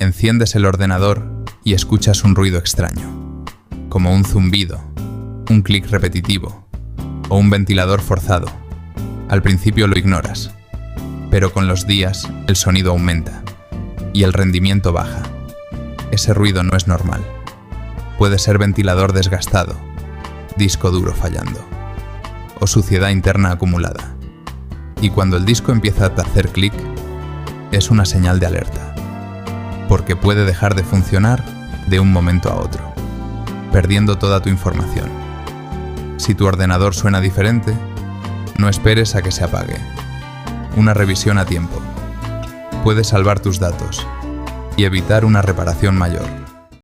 Enciendes el ordenador y escuchas un ruido extraño, como un zumbido, un clic repetitivo o un ventilador forzado. Al principio lo ignoras, pero con los días el sonido aumenta y el rendimiento baja. Ese ruido no es normal. Puede ser ventilador desgastado, disco duro fallando o suciedad interna acumulada. Y cuando el disco empieza a hacer clic, es una señal de alerta, porque puede dejar de funcionar de un momento a otro, perdiendo toda tu información. Si tu ordenador suena diferente, no esperes a que se apague. Una revisión a tiempo puede salvar tus datos y evitar una reparación mayor.